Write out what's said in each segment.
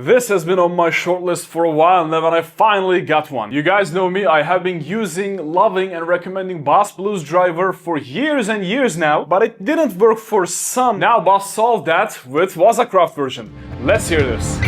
This has been on my shortlist for a while and then I finally got one. You guys know me, I have been using, loving and recommending Boss Blues Driver for years and years now, but it didn't work for some. Now Boss solved that with Wazacraft version. Let's hear this.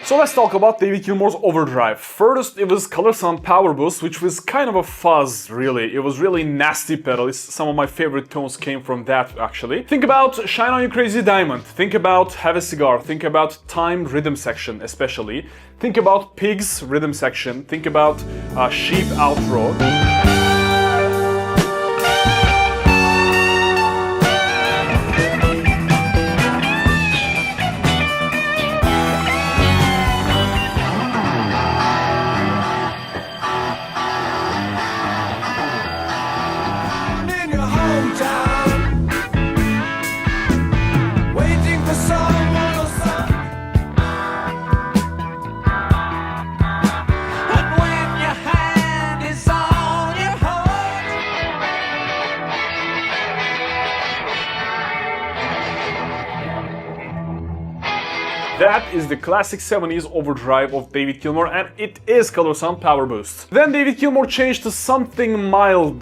So let's talk about David Gilmour's Overdrive. First, it was Color Sound Power Boost, which was kind of a fuzz, really. It was really nasty pedal. Some of my favorite tones came from that, actually. Think about Shine On You Crazy Diamond. Think about Have a Cigar. Think about Time rhythm section, especially. Think about Pigs rhythm section. Think about Sheep outro. That is the classic 70s Overdrive of David Gilmour, and it is Color Sound Power Boost. Then David Gilmour changed to something mild,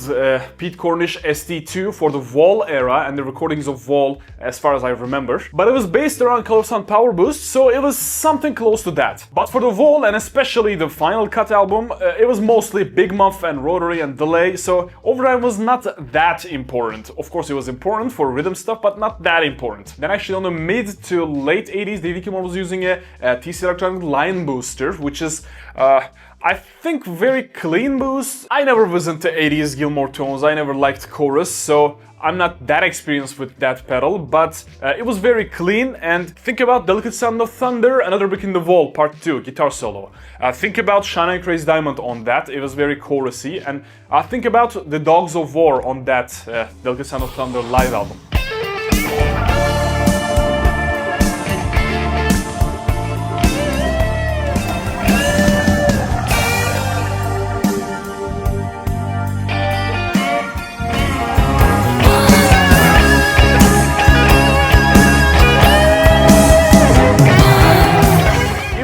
Pete Cornish SD2 for the Wall era and the recordings of Wall as far as I remember. But it was based around Color Sound Power Boost, so it was something close to that. But for the Wall and especially the Final Cut album, it was mostly Big Muff and Rotary and Delay, so Overdrive was not that important. Of course it was important for rhythm stuff, but not that important. Then actually on the mid to late 80s, David Gilmour was using a TC Electronic line booster, which is I think very clean boost. I never was into 80s Gilmour tones, I never liked chorus, so I'm not that experienced with that pedal, but it was very clean. And think about Delicate Sound of Thunder, Another Brick in the Wall, Part 2, guitar solo. Think about Shine On Crazy Diamond on that, it was very chorusy. And think about The Dogs of War on that Delicate Sound of Thunder live album.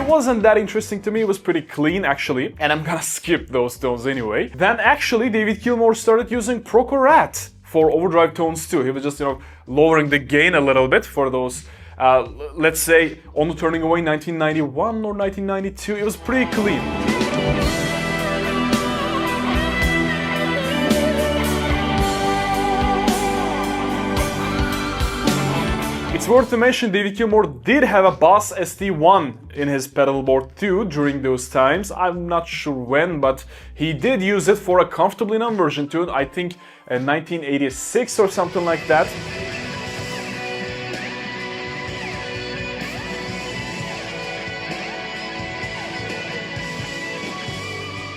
Wasn't that interesting to me, it was pretty clean actually, and I'm gonna skip those tones anyway. Then actually David Gilmour started using Procorat for Overdrive tones too. He was just, lowering the gain a little bit for those, let's say, On the Turning Away 1991 or 1992, it was pretty clean. It's worth to mention David Gilmour did have a Boss ST1 in his pedal board too during those times. I'm not sure when, but he did use it for a Comfortably Numb version tune, I think 1986 or something like that.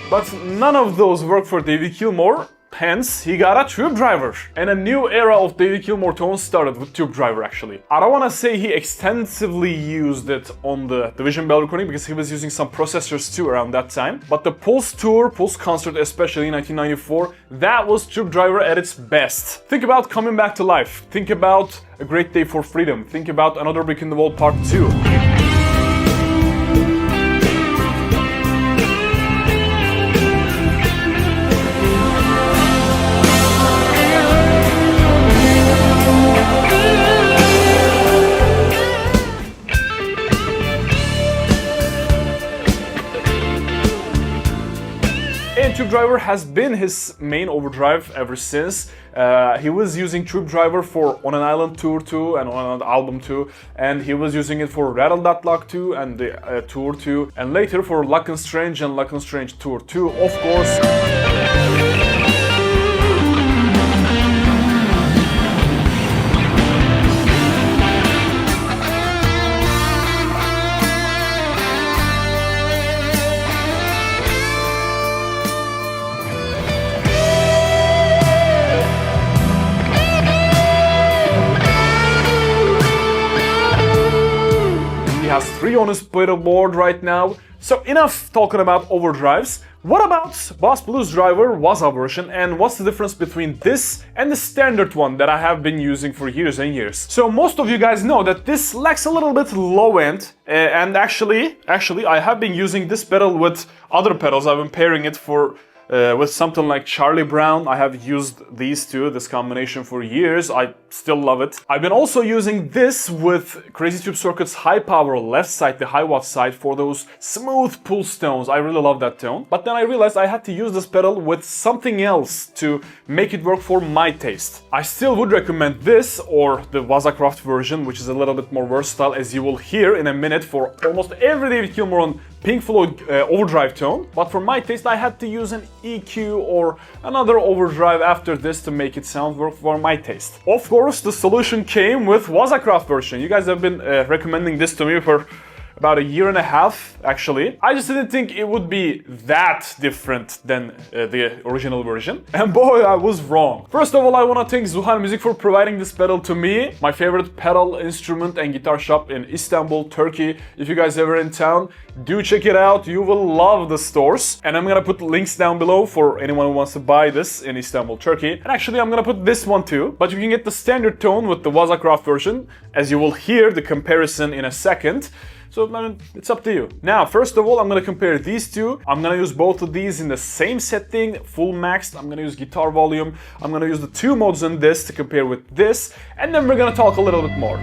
But none of those worked for David Gilmour. Hence, he got a tube driver. And a new era of David Gilmour tones started with tube driver actually. I don't want to say he extensively used it on the Division Bell recording because he was using some processors too around that time. But the Pulse Tour, Pulse Concert especially in 1994, that was tube driver at its best. Think about Coming Back to Life. Think about A Great Day for Freedom. Think about Another Brick in the Wall Part 2. Tube Driver has been his main overdrive ever since. He was using Tube Driver for On an Island Tour 2 and On an Album 2, and he was using it for Rattle 2 and the Tour 2, and later for Luck and Strange and Luck and Strange Tour 2, of course. He has 3 on his pedal board right now. So enough talking about overdrives. What about Boss Blues Driver Waza version, and what's the difference between this and the standard one that I have been using for years and years? So most of you guys know that this lacks a little bit low end, and actually I have been using this pedal with other pedals. I've been pairing it with something like Charlie Brown. I have used these two, this combination, for years. I still love it. I've been also using this with Crazy Tube Circuit's high power left side, the high watt side, for those smooth pull tones. I really love that tone. But then I realized I had to use this pedal with something else to make it work for my taste. I still would recommend this or the Wazacraft version, which is a little bit more versatile, as you will hear in a minute, for almost every David Gilmour on Pink Floyd overdrive tone. But for my taste, I had to use an EQ or another overdrive after this to make it sound work for my taste. Of course, the solution came with Wazacraft version. You guys have been recommending this to me for about a year and a half, actually. I just didn't think it would be that different than the original version. And boy, I was wrong. First of all, I want to thank Zuhal Muzik for providing this pedal to me. My favorite pedal, instrument and guitar shop in Istanbul, Turkey. If you guys ever in town, do check it out. You will love the stores. And I'm gonna put links down below for anyone who wants to buy this in Istanbul, Turkey. And actually, I'm gonna put this one too. But you can get the standard tone with the Wazacraft version, as you will hear the comparison in a second. So, I mean, it's up to you. Now, first of all, I'm gonna compare these two. I'm gonna use both of these in the same setting, full maxed. I'm gonna use guitar volume. I'm gonna use the 2 modes in this to compare with this. And then we're gonna talk a little bit more.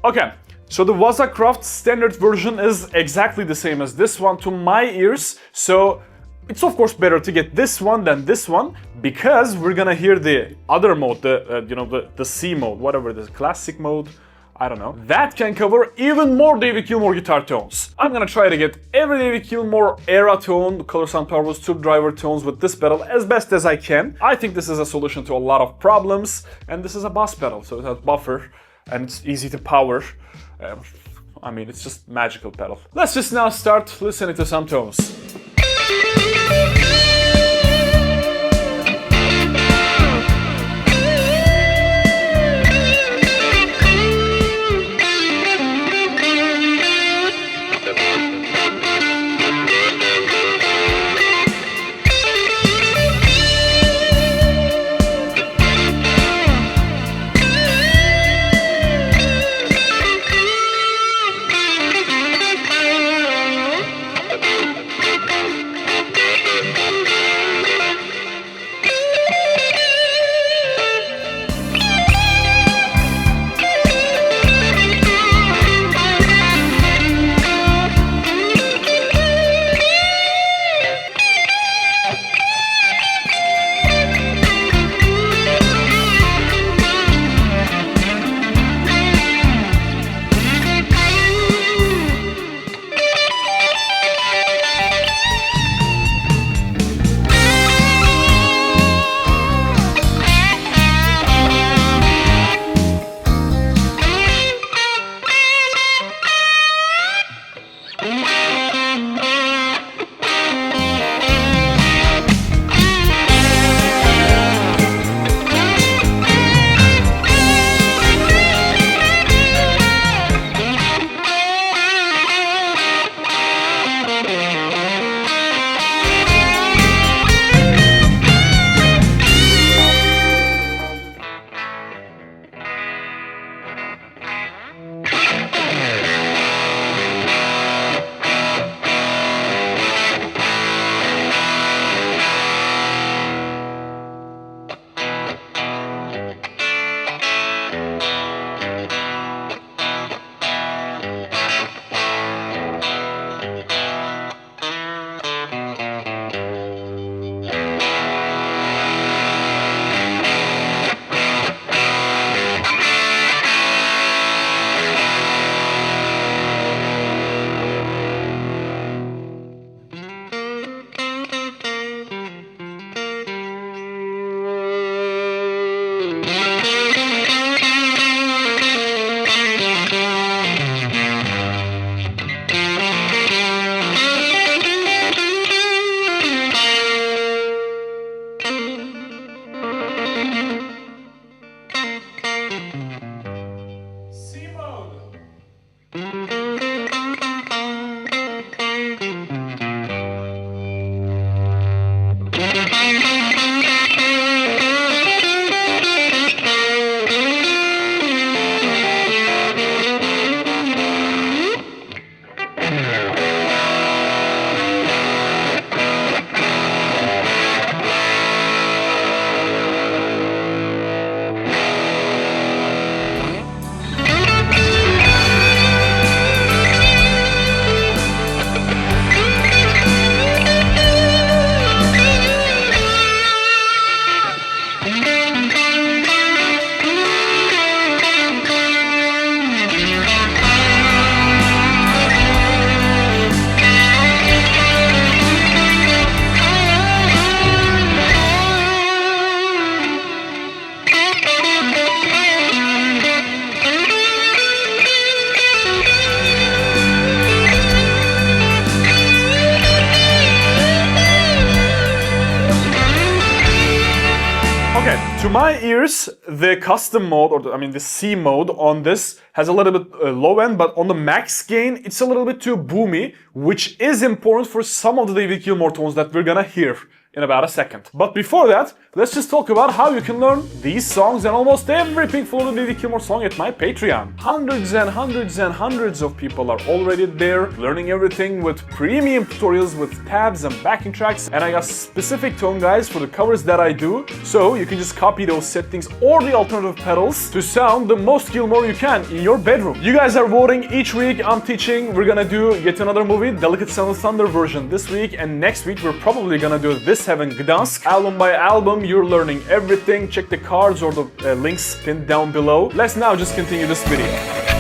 Okay, so the Wazacraft standard version is exactly the same as this one to my ears, so it's of course better to get this one than this one, because we're gonna hear the other mode, the C mode, whatever it is, classic mode, I don't know, that can cover even more David Gilmour guitar tones. I'm gonna try to get every David Gilmour era tone, Color Sound Power Boost tube driver tones with this pedal as best as I can. I think this is a solution to a lot of problems, and this is a bass pedal, so it has buffer and it's easy to power. I mean, it's just magical pedal. Let's just now start listening to some tones. To my ears, the custom mode, or the C mode on this has a little bit low end, but on the max gain, it's a little bit too boomy, which is important for some of the David Gilmour tones that we're gonna hear in about a second. But before that, let's just talk about how you can learn these songs and almost every Pink Floyd and David Gilmour song at my Patreon. Hundreds and hundreds and hundreds of people are already there learning everything with premium tutorials with tabs and backing tracks, and I got specific tone guides for the covers that I do, so you can just copy those settings or the alternative pedals to sound the most Gilmour you can in your bedroom. You guys are voting each week. I'm teaching. We're gonna do yet another movie, Delicate Sound of Thunder version this week, and next week we're probably gonna do This Heaven Gdansk. Album by album, you're learning everything. Check the cards or the links pinned down below. Let's now just continue this video.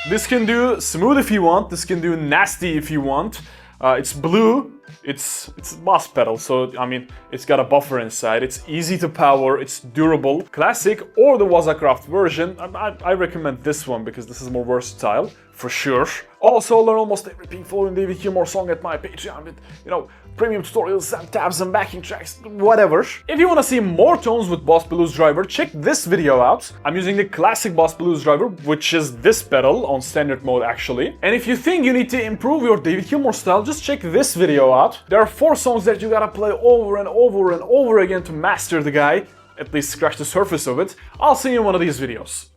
This can do smooth if you want, this can do nasty if you want. It's blue It's a bass pedal, so I mean, it's got a buffer inside, it's easy to power, it's durable. Classic or the Wazacraft version, I recommend this one because this is more versatile, for sure. Also, learn almost every Pink Floyd and David Gilmour song at my Patreon with, you know, premium tutorials and tabs and backing tracks, whatever. If you want to see more tones with Boss Blues Driver, check this video out. I'm using the classic Boss Blues Driver, which is this pedal on standard mode actually. And if you think you need to improve your David Gilmour style, just check this video out. There are 4 songs that you gotta play over and over and over again to master the guy, at least scratch the surface of it. I'll see you in one of these videos.